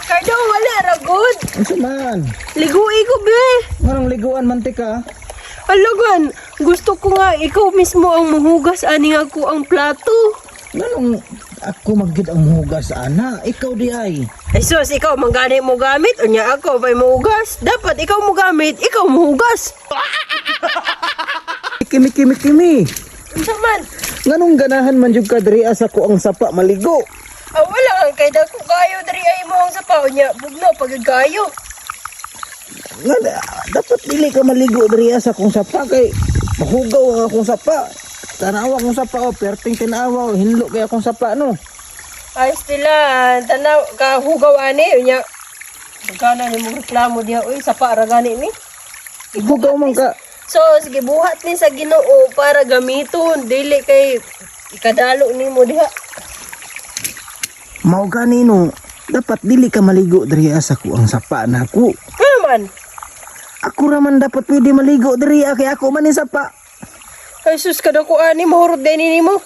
Kada wala ragod. Unsa man? Ligui ko be. Nganong liguan mantika? Alagan, gusto ko nga ikaw mismo ang mahugas ani ako ang plato. Nganong ako magid ang muhugas ana? Ikaw di ay. Ay sus, ikaw manggani mo gamit, unya ako pa'y mahugas. Dapat ikaw mo gamit, ikaw mahugas. Kimi. Unsa man? Nganong ganahan man jud ka diri asa ko ang sapa maligo? Wala ang kay dako kayo diri ay mo ang sapaw niya. Bugno pagagayo. Nga, dapat dili ka maligo diri asa kong sapa kay mahugaw ang akong sapa. Tanawa akong sapa o perting tinawa hinlo kay akong sapa no. Ay stila, tanaw ka hugaw ani unya. Bagana ni mo reklamo diha oy sapa ra gani ni. Hugaw man ka. So sige buhat ni sa Ginoo para gamiton dili kay ikadalo nimo diha. Mao ganino, dapat dili ka maligo diri asa ko ang sapa nako. Man. Ako raman dapat pwede maligo diri kay ako man ni sapa. Ay sus kada ko ani mahurot din nimo.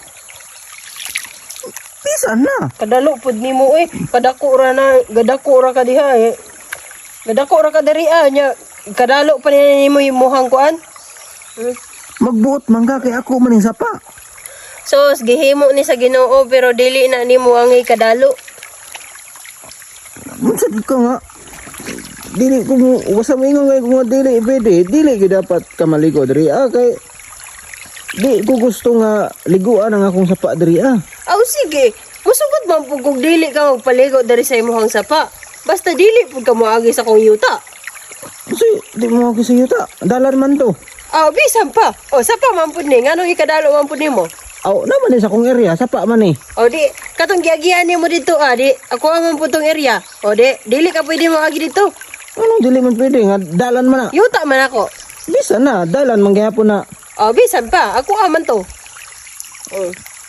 Bisan na. Kadalo pud nimo oy. Kadako ra na gadako ra ka diha eh. Gadako ra ka diri nya kadalo pa ni nimo imuhang kuan. Magbuot man ka kay ako man ni sapa. So gihimo ni sa Ginoo pero dili na nimo ang ikadalo. Unsa ka nga? Dili ko wasa mo ingong kung dili pwede, dili gyud dapat ka maligo diri kay di ko gusto nga liguan ang akong sapa diri Aw sige, musugod man pud kung dili ka magpaligo diri sa imong sapa. Basta dili pud ka moagi sa kong yuta. Kasi di mo ako sa yuta, dalan man to. Bisan pa. Sapa man pud ni nganong ikadalo man pud nimo. Aw naman ni sa akong area, sapa man ni. Di katong giagian nimo dito di ako man pud tong area. Dili ka pwede moagi dito. Ano dili man pwede nga dalan man na. Yuta man ako. Bisan na, dalan man gyapon na. Bisan pa. Ako aman to.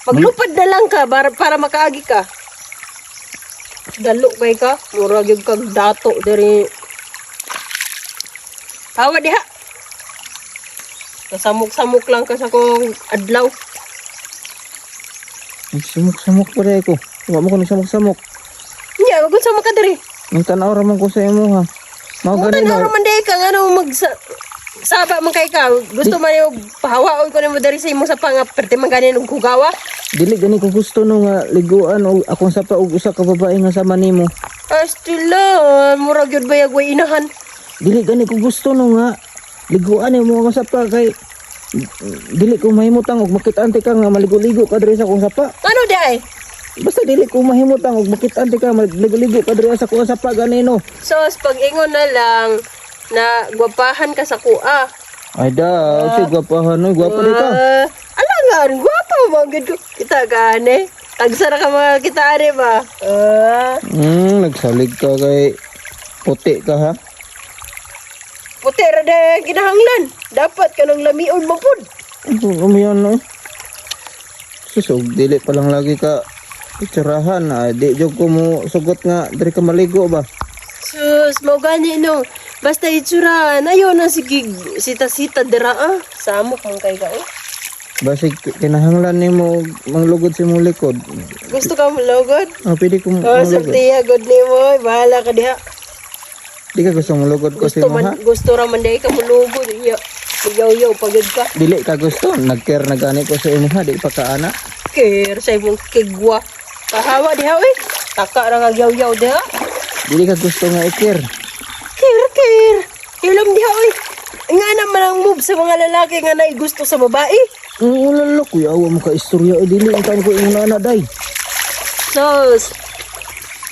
Maglupad na lang ka para makaagi ka. Dalo kay ka. Murag yung kag dato dari. Hawa diha. Kasamok-samok lang ka sa kong adlaw. Samok-samok pa rin ko. Huwag mo ko nagsamok-samok. Nya, wag sa ka diri. Ang tanaw raman ko sa imo ha. Mao Kung ganun tanaw man day ka nga saba man kay ka. Gusto man yung pahawaon ko nimo dari sa imo sa panga perte man ganin og kugawa. Dili gani ko gusto no nga liguan o akong sapa og usa ka babae nga sama nimo. Stila, murag yun ba yagway inahan? Dili gani ko gusto no nga liguan mo nga sapa kay dili ko mahimutang og makit-anti ka nga maligo-ligo ka diri sa akong sapa. Ano di ay? Basta dili ko mahimutang og makit-anti ka maligo-ligo ka diri sa akong sapa ganino. So, pag ingon na lang na gwapahan ka sa kuha. Ay da, si gwapahan no, gwapa di ka. Ala nga, gwapa mo magid ko. Kita gani. Tagsara ka mga kita ari ba? Nagsalig ka kay puti ka ha. Puti ra de kinahanglan. Dapat ka nang lamion mo pud. Umiyan no. Susog, dili pa lang lagi ka itsurahan. Di jog ko mo sugot nga dari ka maligo ba? Sus, mau gani no. Basta itsura, ayon na sige sita-sita dira Samok man kay ka Basig kinahanglan nimo manglugod sa imong likod. Gusto ka malugod? Pwede ko manglugod. Saktiya, good nimo. Bahala ka diha. Di ka gusto manglugod ko sa imo ha? Gusto ra man day ka mulugod. Yaw-yaw pagod ka. Dili ka gusto, nag-care na gani ko sa imo ha, di pa ka ana. Care sa imong kigwa. Kahawa diha oy. Taka ra nga yaw-yaw diha. Dili ka gusto nga i-care. Care. Ilam diha oy. Nga naman ang move sa mga lalaki nga naay gusto sa babae. Ulalo, kuya, awa mo ka istorya. Dili, ang ko yung nana, day. Sos,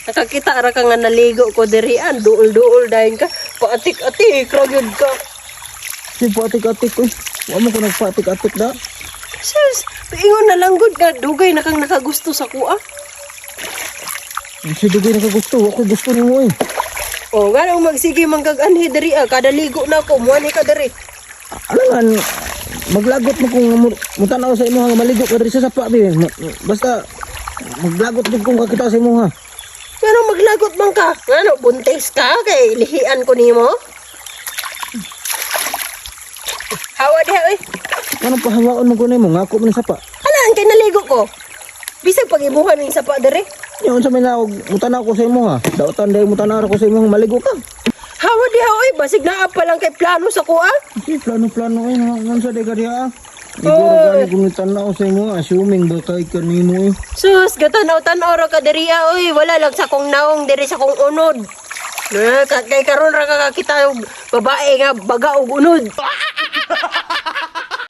nakakita ra ka nga naligo ko dirian. Duol-duol dahin ka. Paatik-atik, ragyod ka. Si patik-atik ko. Awa mo ko nagpatik-atik na. Sos, ingon na lang good ka. Dugay na kang nakagusto sa kuha. Si Dugay nakagusto. Ako gusto ni mo eh. Nga nang magsige manggag-anhi diri Kada ligo na ako, muani ka diri. Alangan, maglagot mo kung mutanaw sa imo nga maligo ka diri sa sapa bi. Basta maglagot mo kung kakita sa imo ha. Nga nang maglagot man ka. Nga buntis ka kay lihian ko nimo. Hawa diha oy. Anong pahawaon mo ko nimo nga ako man sa sapa? Alaan kay naligo ko. Bisag pag imuhan ning sapa diri. Yun sa may naog, mutanaw ko sa imo ha. Dautan dahil mutanaw ko sa imo maligo ka. Hawa di ha, oy, basig na pa lang kay plano sa kuha. Kasi plano-plano ay nga sa day ka diha. Siguro gani kung itanaw sa imo, assuming ba kay kanimo eh. Sus, gatanaw-tanaw ra ka diri oy, wala lang sa kong naong diri sa kong unod. Kay karon ra ka kita og babae nga baga og unod.